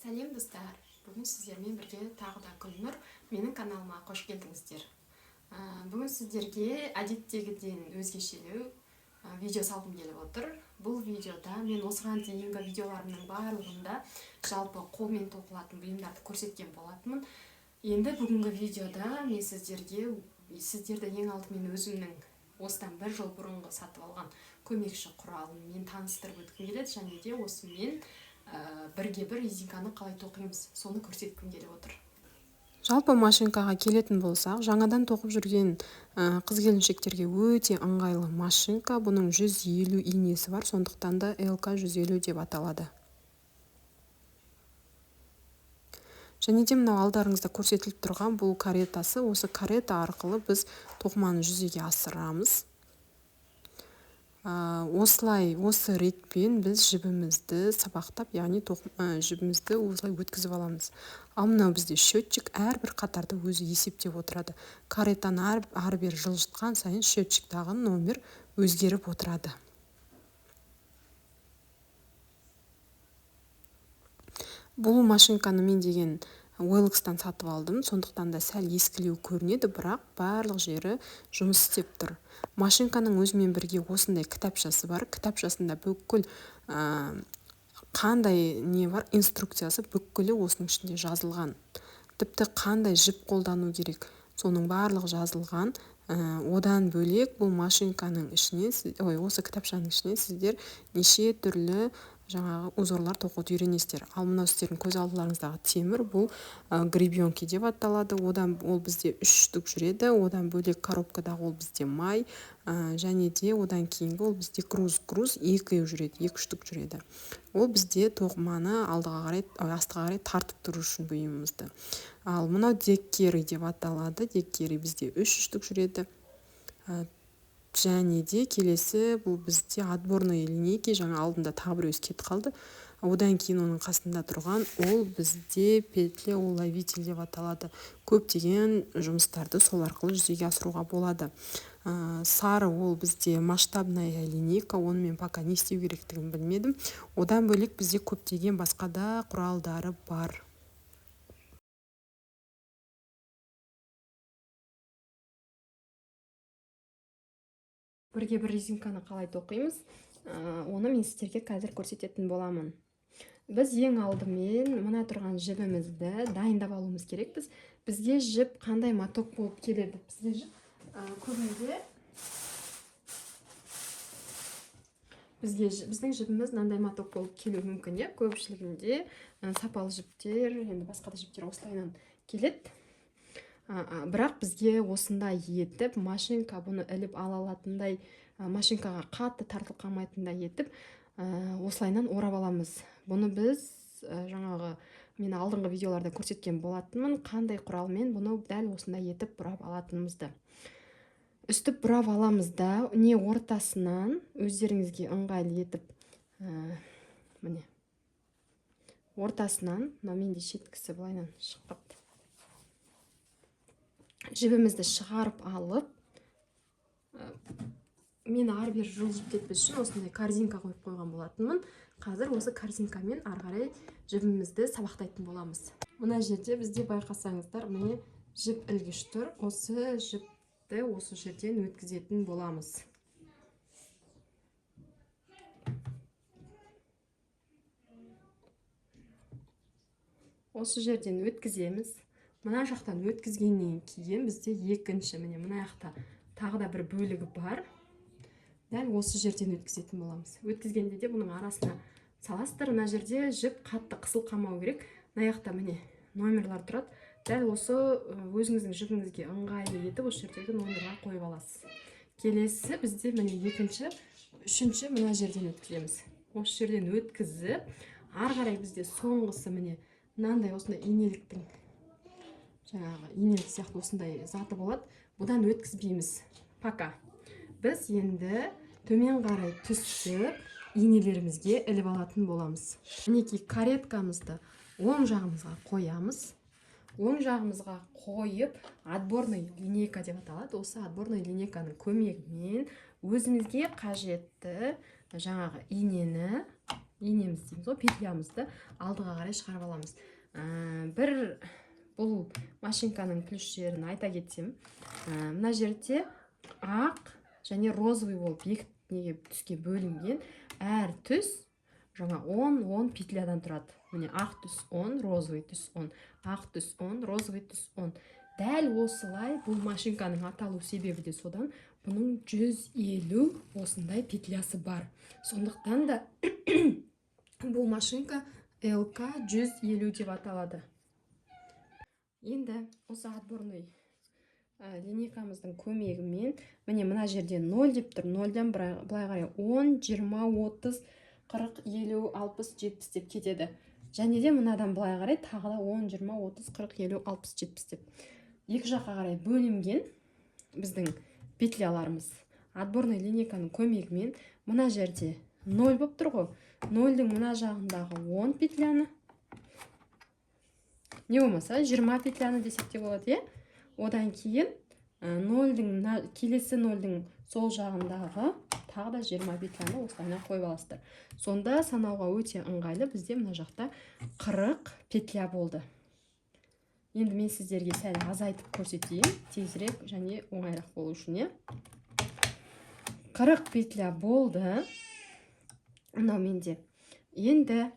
Сәлем достар, бүгін сіздермен бірге тағы да Гүлнұр, менің каналыма қош келдіңіздер. Бүгін сіздерге әдеттегіден өзгешелеу видео салғым келіп отыр. Бұл видеода мен осыған дейінгі видеоларымның барлығында жалпы қолмен тоқылатын бұйымдарды көрсеткен болатынмын. Енді бүгінгі видеода мен сіздерді ең алдымен өзімнің осыдан бір жыл бұрынғы сатып алған көмекші құралыммен таныстырып өткім келеді, және де осымен бірге бір резинканы қалай тоқимыз, соны көрсеткім келіп отыр. Жалпы машинкаға келетін болсақ, жаңадан тоқып жүрген қыз-келіншектерге өте ыңғайлы машинка. Бұның 150 инесі бар, сондықтан да LK150 деп аталады. Және де мынау алдарыңызда көрсетіліп тұрған бұл каретасы. Осы карета арқылы біз тоқыманы жүзеге асырамыз. Осы ретпен біз жібімізді сабақтап, яғни жібімізді осылай өткізіп аламыз. Ал мынау бізде счетчик әрбір қатарды өзі есептеп отырады. Каретаны ары-бері жылжытқан сайын счетчиктағы номер өзгеріп отырады. Бұл машинканы мен деген OLX-тан сатып алдым, сондықтан да сәл ескілеу көрінеді, бірақ барлық жері жұмыс істеп тұр. Машинканың өзімен бірге осындай кітапшасы бар. Кітапшасында бүкіл қандай не бар, инструкциясы бүкілі осының ішінде жазылған. Тіпті қандай жіп қолдану керек, соның барлығы жазылған. Одан бөлек бұл машинканың ішіне, осы кітапшаның ішіне сіздер неше түрлі жаңағы узорлар тоқуды үйренесіздер. Ал мынау сіздердің көз алдыларыңыздағы темір, бұл гребенки деп аталады. Ол бізде 3 штук жүреді. Одан бөлек коробкадағы ол бізде май, және де одан кейінгі ол бізде груз 2 жүреді, 2 штук жүреді. Ол бізде тоқыманы астыға қарай тартып тұру үшін бұйымымызды. Ал мынау деккери деп аталады. Деккери бізде 3 штук жүреді. Және де келесі бұл бізде отборный линейки, жаңа алдында тағы біреуі кетіп қалды. Одан кейін оның қасында тұрған ол бізде петля уловитель деп аталады. Көптеген жұмыстарды сол арқылы жүзеге асыруға болады. Сары ол бізде масштабная линейка, оны мен пока не істеу керектігін білмедім. Одан бөлек бізде көптеген басқа да құралдары бар. Бірге бір резинканы қалай тоқимыз, оны мен сіздерге қазір көрсететін боламын. Біз ең алдымен мына тұрған жібімізді дайындап алуымыз керекпіз. Бізге жіп қандай моток болып келеді? Бізге жіп көбінде біздің жібіміз мынандай моток болып келуі мүмкін. Көпшілігінде сапалы жіптер, енді басқа да жіптер осылайынан келеді. Бірақ бізге осындай етіп, машинка бұны іліп ала алатындай, машинкаға қатты тартылып қалмайтындай етіп, осылайынан орап аламыз. Бұны біз жаңағы мен алдыңғы видеоларда көрсеткен болатынмын, қандай құралмен бұны дәл осындай етіп бұрап алатынымызды. Үстіп бұрап аламыз да, не ортасынан өздеріңізге ыңғайлы етіп, міне ортасынан, менде шеткісі былайынан шықпапты. Жібімізді шығарып алып, мен ары-бері жылжып кетпес үшін осындай корзинка қойып қойған болатынмын. Қазір осы корзинкамен ары қарай жібімізді сабақтайтын боламыз. Мына жерде бізде байқасаңыздар, міне жіп ілгіш тұр. Осы жіпті осы жерден өткізетін боламыз. Осы жерден өткіземіз. Мына жақтан өткізгеннен кейін бізде екінші, мына жақта тағы да бір бөлігі бар. Дәл осы жерден өткізетін боламыз. Өткізгенде де бұның арасына саласыздар. Мына жерде жіп қатты қысыл қалмау керек. Мына жақта міне номерлар тұрады. Дәл осы өзіңіздің жібіңізге ыңғайлы етіп осы жердегі номерға қойып аласыз. Келесі бізде міне екінші, үшінші мына жерден өткіземіз. Осы жерден өткізіп, ары қарай бізде соңғысы міне мынандай осындай инеліктің жаңағы инелік сияқты осындай заты болады. Бұдан өткізбейміз. Пока. Біз енді төмен қарай түсіп, инелерімізге іліп алатын боламыз. Мінекей кареткамызды оң жағымызға қоямыз. Оң жағымызға қойып, отборный линейка деп аталады. Осы отборный линейканың көмегімен өзімізге қажетті жаңағы инені инеміз дейміз ғой, петлямызды алдыға қарай шығарып аламыз. Бір бұл машинканың плюс жерін айта кетсем, мына жерде ақ және розовый болып екі неге түске бөлінген. Әр түс жаңа 10 петлядан тұрады. Міне ақ түс 10, розовый түс 10, ақ түс 10, розовый түс 10. Дәл осылай бұл машинканың аталу себебі де содан. Бұның 150 осындай петлясы бар. Сондықтан да бұл машинка ЛК 150 деп аталады. Енді осы отборный линейкамыздың көмегімен міне мына жерде 0 деп тұр. 0-дан былай қарай 10, 20, 30, 40, 50, 60, 70 деп кетеді. Және де мынадан былай қарай тағы да 10, 20, 30, 40, 50, 60, 70 деп. Екі жаққа қарай бөлінген біздің петляларымыз. Отборный линейканың көмегімен мына жерде 0 болып тұр ғой. 0-дің мына жағындағы 10 петляны, не болмаса 20 петляны десек те болады, е? Одан кейін 0-дің келесі 0-дің сол жағындағы тағы да 20 петляны осылайынан қойып аласыздар. Сонда санауға өте ыңғайлы. Бізде мына жақта 40 петля болды. Енді мен сіздерге сәл азайтып көрсетейін, тезірек және оңайырақ болу үшін. 40 петля болды. Мынау менде. Енді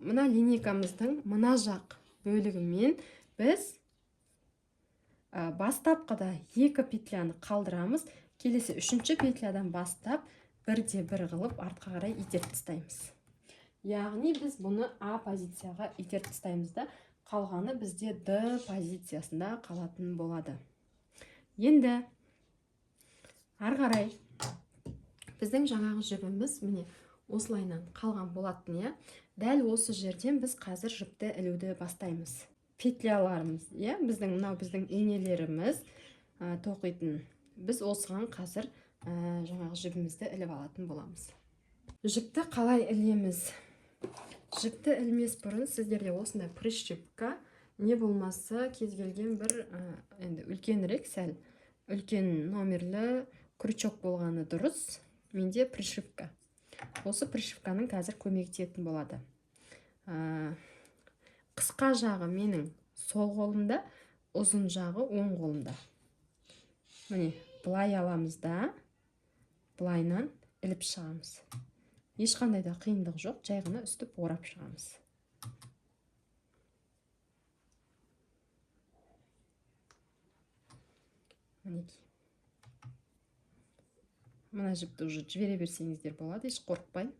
мына линейкамыздың мына жақ бөлігімен біз бастапқыда 2 петляны қалдырамыз. Келесі 3-ші петлядан бастап бірде-бір қылып артқа қарай итеріп тастаймыз. Яғни біз бұны А позицияға итеріп тастаймыз да, қалғаны бізде Д позициясында қалатын болады. Енді ары қарай біздің жаңағы жібіміз міне осылайынан қалған болатын. Дәл осы жерден біз қазір жіпті ілуді бастаймыз. Петляларымыз, біздің инелеріміз тоқитын. Біз осыған қазір жаңағы жібімізді іліп алатын боламыз. Жіпті қалай ілеміз? Жіпті ілмес бұрын сіздерде осындай пришивка, не болмаса кез келген бір үлкенірек, сәл үлкен номерлі крючок болғаны дұрыс. Менде пришивка. Осы пришивканың қазір көмегі тиетін болады. Қысқа жағы менің сол қолымда, ұзын жағы оң қолымда. Міне, былай аламыз да, былайнан іліп шығамыз. Ешқандай да қиындық жоқ, жай ғана үстіп орап шығамыз. Мінекей. Мына жіпті уже жібере берсеңіздер болады, еш қорықпай.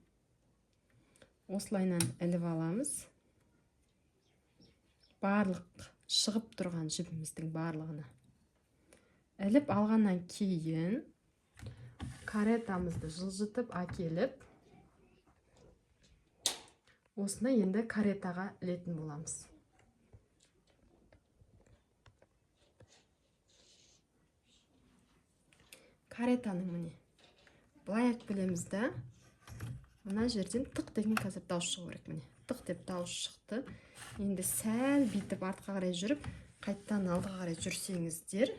Осылайнан іліп аламыз. Барлық шығып тұрған жібіміздің барлығына. Іліп алғаннан кейін каретамызды жылжытып әкеліп, осыны енді каретаға ілетін боламыз. Каретаның міне былай білеміз да, мына жерден тық деген қазір дауыс шығу керек. Міне тық деп дауыс шықты. Енді сәл битіп артқа қарай жүріп, қайттан алдыға қарай жүрсеңіздер,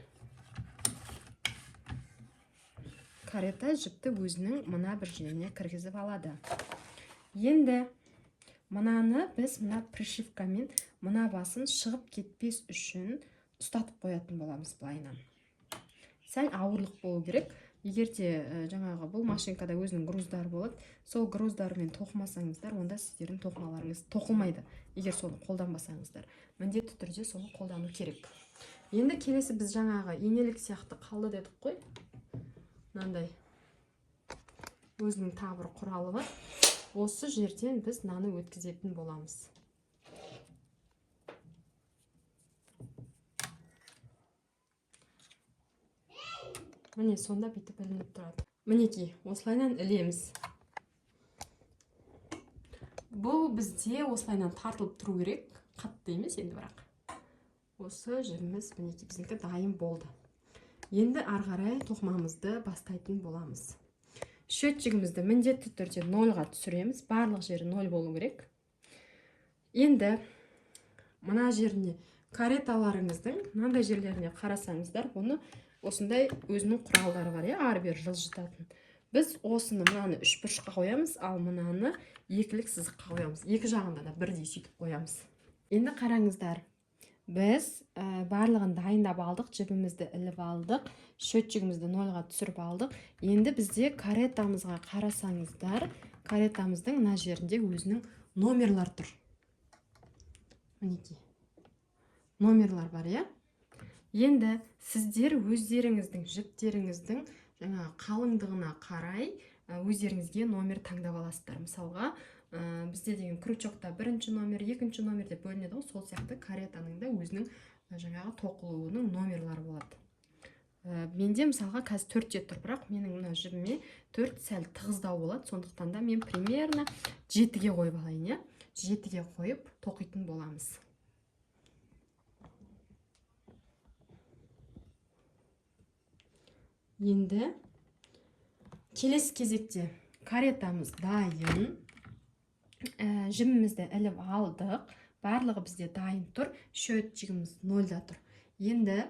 карета жіпті өзінің мына бір жеріне кіргізіп алады. Енді мынаны біз мына пришивкамен мына басын шығып кетпес үшін ұстатып қоятын боламыз былайынан. Сәл ауырлық болу керек. Егерде жаңағы бұл машинкада өзінің груздары болады, сол груздарымен тоқымасаңыздар, онда сіздердің тоқымаларыңыз тоқылмайды. Егер соны қолданбасаңыздар, міндетті түрде соны қолдану керек. Енді келесі біз жаңағы инелік сияқты қалды дедік қой. Мынандай өзінің тағы бір құралы бар. Осы жерден біз мынаны өткізетін боламыз. Міне сонда бүйтіп ілініп тұрады. Мінекей, осылайнан ілеміз. Бұл бізде осылайнан тартылып тұру керек. Қатты емес енді бірақ. Осы жібіміз мінекей біздіңкі дайын болды. Енді ары қарай тоқымамызды бастайтын боламыз. Счетчигімізді міндетті түрде 0-ға түсіреміз. Барлық жері 0 болу керек. Енді мына жеріне кареталарыңыздың мынандай жерлеріне қарасаңыздар, бұны осындай өзінің құралдары бар, ары бері жылжытатын. біз осыны мынаны үш бұрышқа қоямыз, ал мынаны екілік сызыққа қоямыз. Екі жағында да бірдей сөйтіп қоямыз. Енді қараңыздар, біз барлығын дайындап алдық, жібімізді іліп алдық, счетчигімізді нольға түсіріп алдық. Енді бізде каретамызға қарасаңыздар, каретамыздың мына жерінде өзінің номерлар тұр. Мінекей номерлар бар, иә? Енді сіздер өздеріңіздің жіптеріңіздің жаңа қалыңдығына қарай өздеріңізге номер таңдап аласыздар. Мысалға, бізде деген крючокта бірінші номер, екінші номер деп бөлінеді ғой, сол сияқты каретаның да өзінің жаңағы тоқылуының номерлары болады. Менде мысалға қазір 4-те тұр, бірақ менің мына жібіме 4 сәл тығыздау болады, сондықтан да мен примерно 7-ге қойып алайын, иә? 7-ге қойып тоқитын боламыз. Енді келесі кезекте каретамыз дайын, жібімізді іліп алдық, барлығы бізде дайын тұр, счетчигіміз 0-да тұр. Енді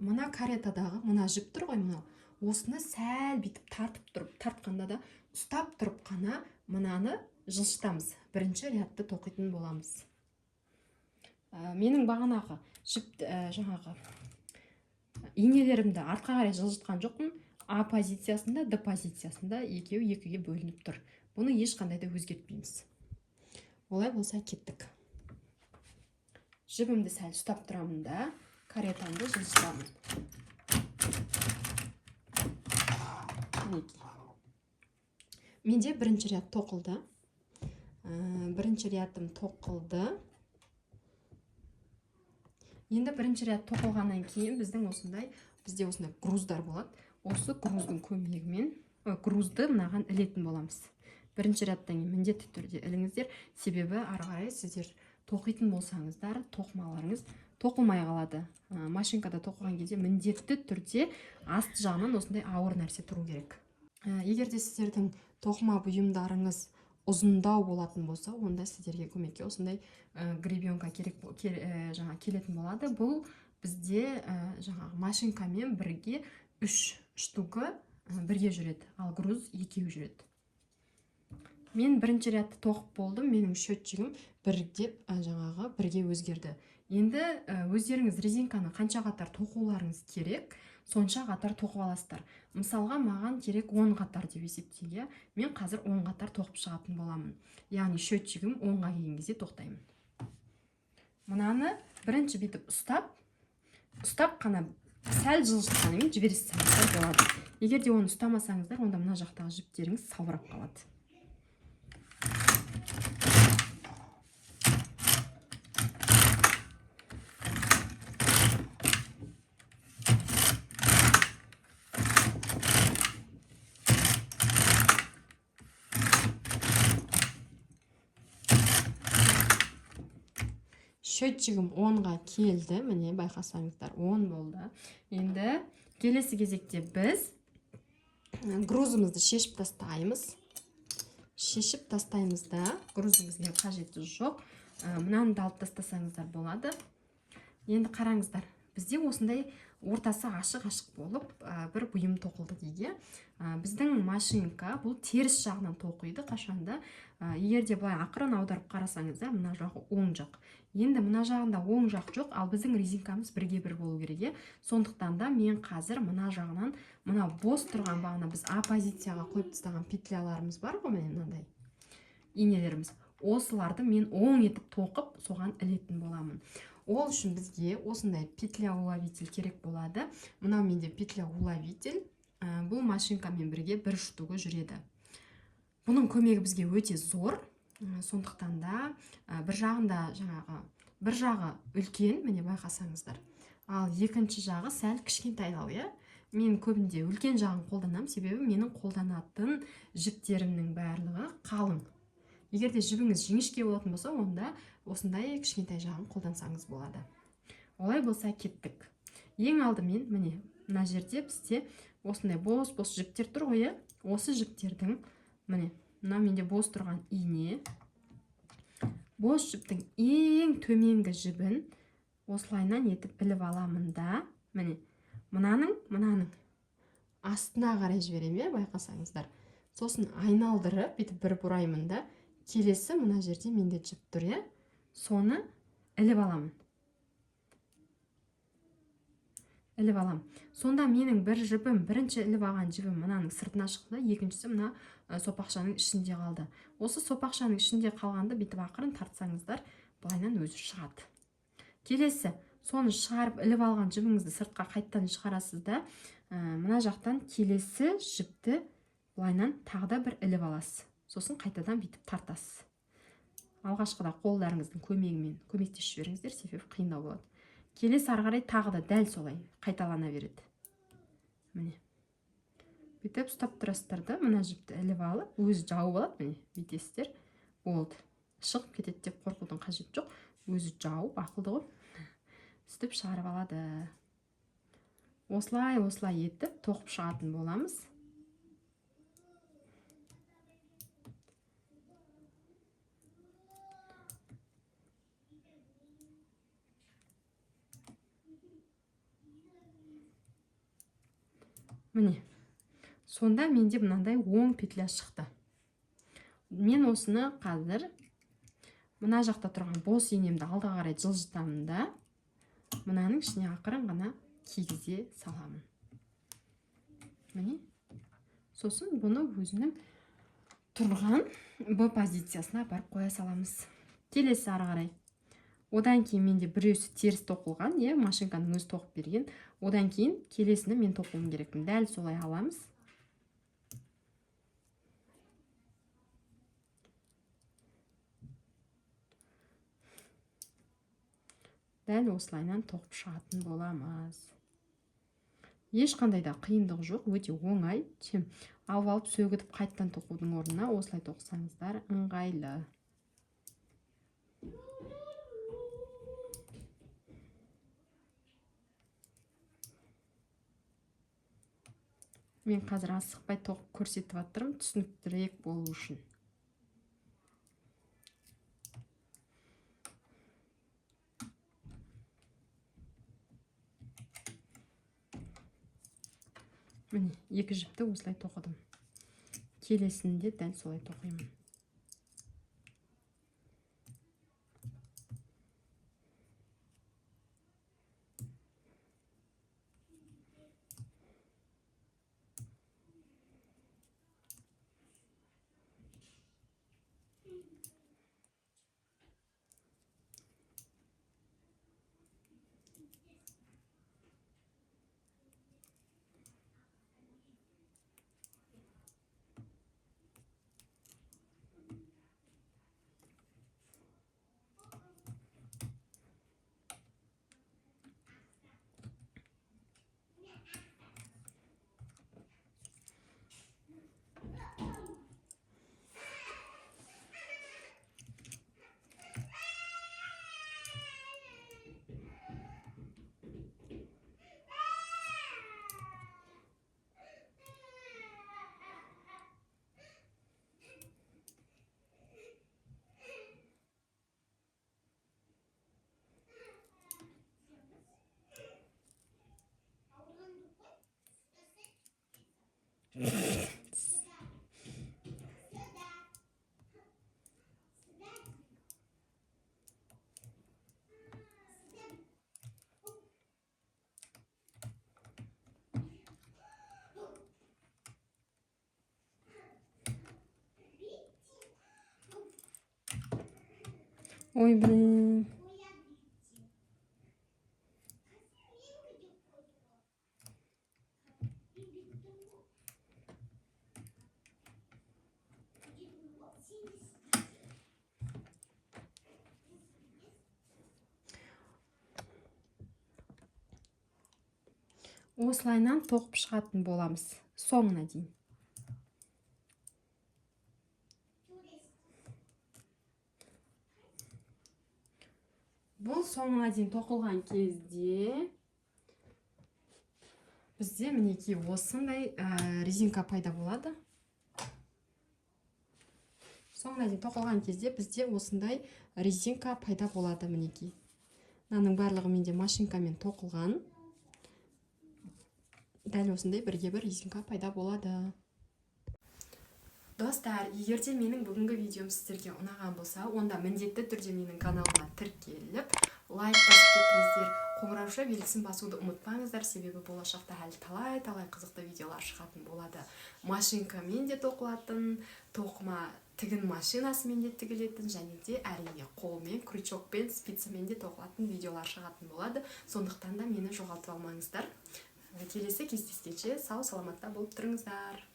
мына каретадағы мына жіп тұр ғой, мына осыны сәл битіп тартып тұрып, тартқанда да ұстап тұрып қана мынаны жылжытамыз. Бірінші рядты тоқитын боламыз. Менің бағанағы жіп жаңағы инелерімді артқа қарай жылжытқан жоқпын. А позициясында, Д позициясында екеуі екіге бөлініп тұр. Бұны ешқандай да өзгертпейміз. Олай болса кеттік. Жібімді сәл ұстап тұрамын да, каретамды жылжытамын. Менде бірінші ряд тоқылды. Бірінші рядым тоқылды. Енді бірінші ряд тоқылғаннан кейін бізде осындай груздар болады. Осы груздың көмегімен грузды мынаған ілетін боламыз. Бірінші рядтан кейін міндетті түрде іліңіздер, себебі ары қарай сіздер тоқитын болсаңыздар, тоқымаларыңыз тоқылмай қалады. Машинкада тоқыған кезде міндетті түрде асты жағынан осындай ауыр нәрсе тұру керек. Егер де сіздердің тоқыма бұйымдарыңыз ұзындау болатын болса, онда сіздерге көмекке осындай гребенка келетін болады. Бұл бізде жаңағы машинкамен бірге 3 штукі бірге жүреді, ал груз 2 жүреді. Мен бірінші рядты тоқып болдым, менің счетчигім бірге өзгерді. Енді өздеріңіз резинканы қанша қатар тоқуларыңыз керек, сонша қатар тоқып аласыздар. Мысалға, маған керек 10 қатар деп есептейік. Мен қазір 10 қатар тоқып шығатын боламын. Яғни счетчигім 10-ға келген кезде тоқтаймын. Мынаны бірінші битіп ұстап қана сәл жылжытқанымен жібересіздер болады. Егер де оны ұстамасаңыздар, онда мына жақтағы жіптеріңіз салбырап қалады. Счетчигім 10-ға келді, міне байқасаңыздар 10 болды. Енді келесі кезекте біз грузымызды шешіп тастаймыз. Шешіп тастаймыз да, грузыңызге қажеті жоқ. Мынаны да алып тастасаңыздар болады. Енді қараңыздар, бізде осындай ортасы ашық-ашық болып бір бұйым тоқылды дейге. Біздің машинка бұл теріс жағынан тоқиды қашанда. Егер де былай ақырын аударып қарасаңыздар, мына жағы оң жақ. Енді мына жағында оң жақ жоқ, ал біздің резинкамыз бірге бір болу керек. Сондықтан да мен қазір мына жағынан, мына бос тұрған бағана біз А позицияға қойып тастаған петляларымыз бар ғой, мынандай инелеріміз. Осыларды мен оң етіп тоқып, соған ілетін боламын. Ол үшін бізге осындай петля уловитель керек болады. Мынау менде петля уловитель. Бұл машинкамен бірге бір штугы жүреді. Бұның көмегі бізге өте зор. Сондықтан да бір жағы үлкен, міне байқасаңыздар. Ал екінші жағы сәл кішкентайлау, иә? Мен көбінде үлкен жағын қолданамын, себебі менің қолданатын жіптерімнің барлығы қалың. Егер де жібіңіз жіңішке болатын болса, онда осындай кішкентай жағын қолдансаңыз болады. Олай болса кеттік. Ең алдымен міне мына жерде бізде осындай бос жіптер тұр ғой, осы жіптердің міне мына менде бос тұрған ине, бос жіптің ең төменгі жібін осылайнан етіп іліп аламын да, міне мынаның астына қарай жіберемін, байқасаңыздар. Сосын айналдырып бүйтіп бір бұраймын да, келесі мына жерде менде жіп тұр, соны іліп аламын. Сонда менің бір жібім, бірінші іліп алған жібім мынаның сыртына шықты, екіншісі мына сопақшаның ішінде қалды. Осы сопақшаның ішінде қалғанды бүйтіп ақырын тартсаңыздар, былайынан өзі шығады. Келесі, соны шығарып іліп алған жібіңізді сыртқа қайттан шығарасыз да, мына жақтан келесі жіпті былайынан тағы да бір іліп аласыз. Сосын қайтадан бүйтіп тартасыз. Алғашқыда қолдарыңыздың көмегімен көмектесіп жіберіңіздер, себебі қиындау болады. Келесі ары қарай тағы да дәл солай қайталана береді. Міне. Бүйтіп ұстап тұрасыздар да, мына жіпті іліп алып, өзі жауып алады, міне, бүйтесіздер. Болды. Шығып кетеді деп қорқудың қажеті жоқ. Өзі жауып, ақылды ғой. Сөйтіп шығарып алады. Осылай етіп тоқып шығатын боламыз. Міне. Сонда менде мынандай 10 петля шықты. Мен осыны қазір мына жақта тұрған бос енемді алдыға қарай жылжытамын да, мынаның ішіне ақырын ғана кигізе саламын. Міне. Сосын бұны өзінің тұрған Б позициясына барып қоя саламыз. Келесі ары қарай. Одан кейін менде біреусі теріс тоқылған, машинканың өзі тоқып берген. Одан кейін келесіні мен тоқуым керекпін. Дәл солай аламыз. Дәл осылайнан тоқып шығатын боламыз. Ешқандай да қиындық жоқ, өте оңай. Алып сөгітіп қайттан тоқудың орнына осылай тоқсаңыздар ыңғайлы. Мен қазір асықпай тоқып көрсетіп жатырмын, түсініктірек болу үшін. Міне, екі жіпті осылай тоқыдым. Келесінде дәл солай тоқимын. Ой, блин. Осылайнан тоқып шығатын боламыз соңына дейін. Бұл соңына дейін тоқылған кезде бізде мінекей осындай резинка пайда болады. Соңына дейін тоқылған кезде бізде осындай резинка пайда болады мінекей. Мынаның барлығы менде машинкамен тоқылған. дәл осындай бірге бір резинка пайда болады. Достар, егер де менің бүгінгі видеом сіздерге ұнаған болса, онда міндетті түрде менің каналыма тіркеліп, лайк басып кетіңіздер, қоңырауша белгісін басуды ұмытпаңыздар, себебі болашақта әлі талай қызықты видеолар шығатын болады. Машинкамен де тоқылатын, тоқыма тігін машинасымен де тігілетін, және де әрине қолмен, крючокпен, спицамен де тоқылатын видеолар шығатын болады. Сондықтан да мені жоғалтып алмаңыздар. Келесі кездескенше сау саламатта болып тұрыңыздар.